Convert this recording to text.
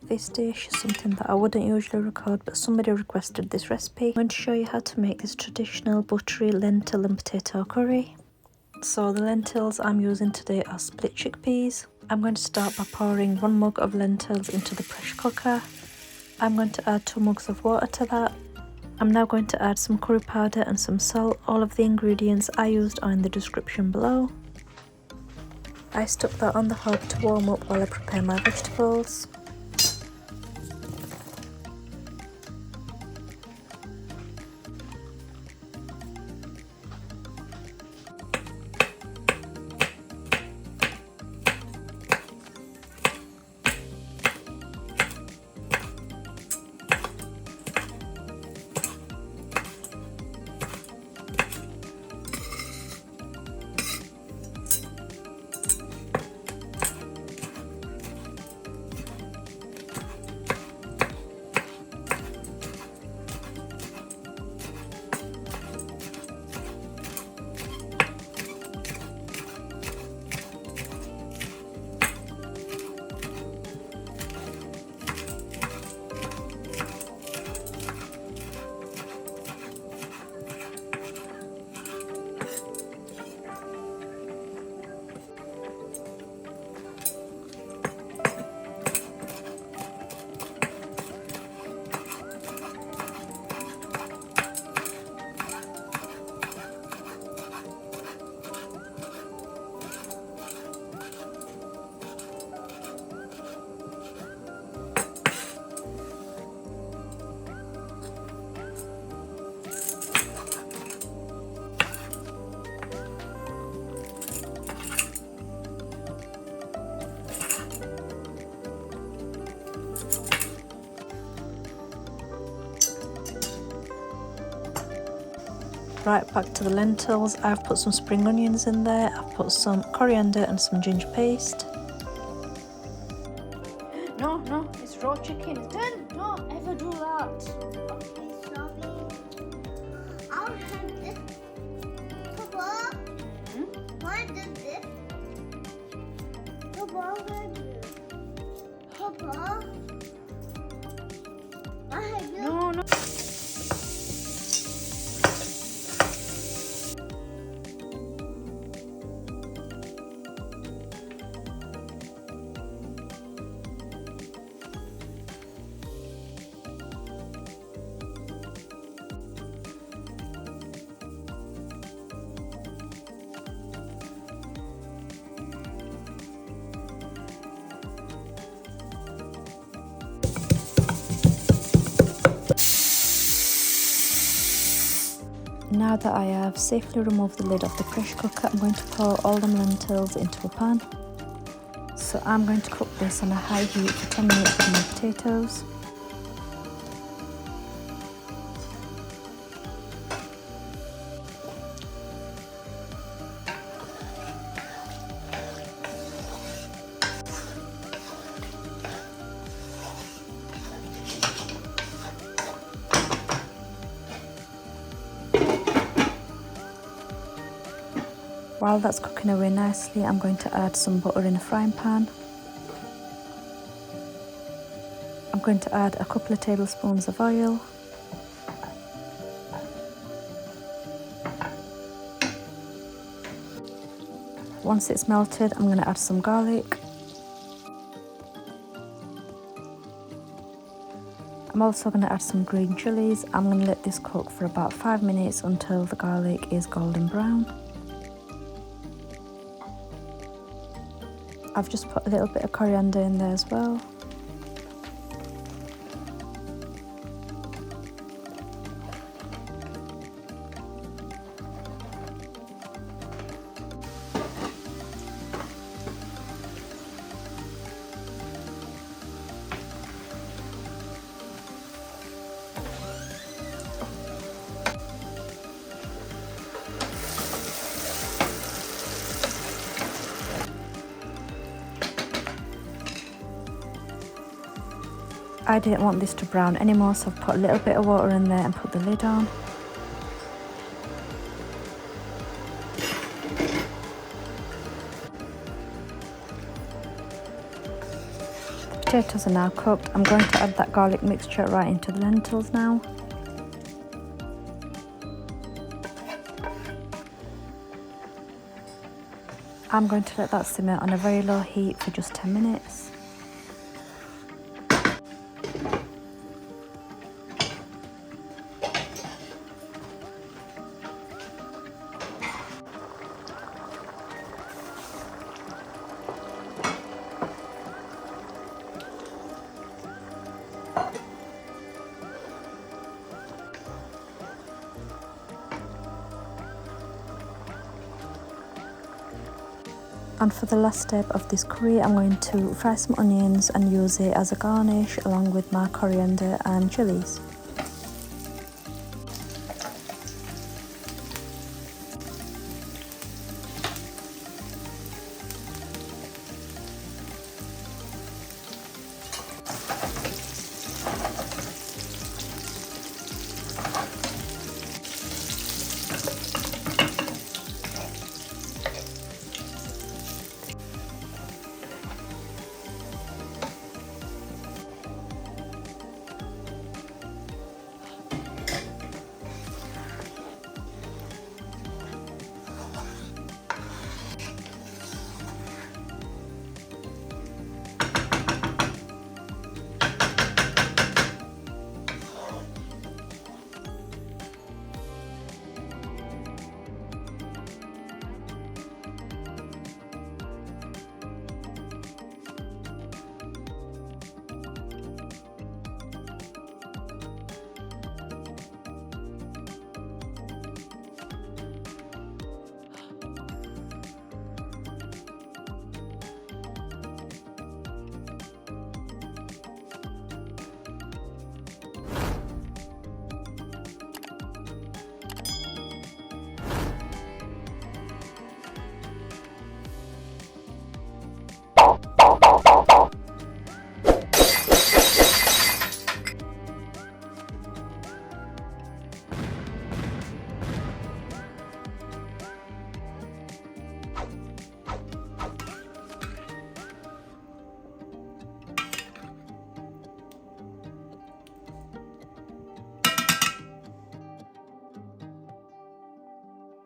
This dish is something that I wouldn't usually record, but somebody requested this recipe. I'm going to show you how to make this traditional buttery lentil and potato curry. So the lentils I'm using today are split chickpeas. I'm going to start by pouring 1 mug of lentils into the pressure cooker. I'm going to add 2 mugs of water to that. I'm now going to add some curry powder and some salt. All of the ingredients I used are in the description below. I stuck that on the hob to warm up while I prepare my vegetables. Right, back to the lentils. I've put some spring onions in there. I've put some coriander and some ginger paste. No, it's raw chicken. It's done. Don't ever do that. Okay, sorry. I'll have this. Papa, why did this? Papa, where did you? Papa, I have you. No. Now that I have safely removed the lid of the pressure cooker, I'm going to pour all them lentils into a pan. So I'm going to cook this on a high heat for 10 minutes with my potatoes. While that's cooking away nicely, I'm going to add some butter in a frying pan. I'm going to add a couple of tablespoons of oil. Once it's melted, I'm going to add some garlic. I'm also going to add some green chillies. I'm going to let this cook for about 5 minutes until the garlic is golden brown. I've just put a little bit of coriander in there as well. I didn't want this to brown anymore, so I've put a little bit of water in there and put the lid on. potatoes are now cooked. I'm going to add that garlic mixture right into the lentils now. I'm going to let that simmer on a very low heat for just 10 minutes. And for the last step of this curry, I'm going to fry some onions and use it as a garnish along with my coriander and chillies.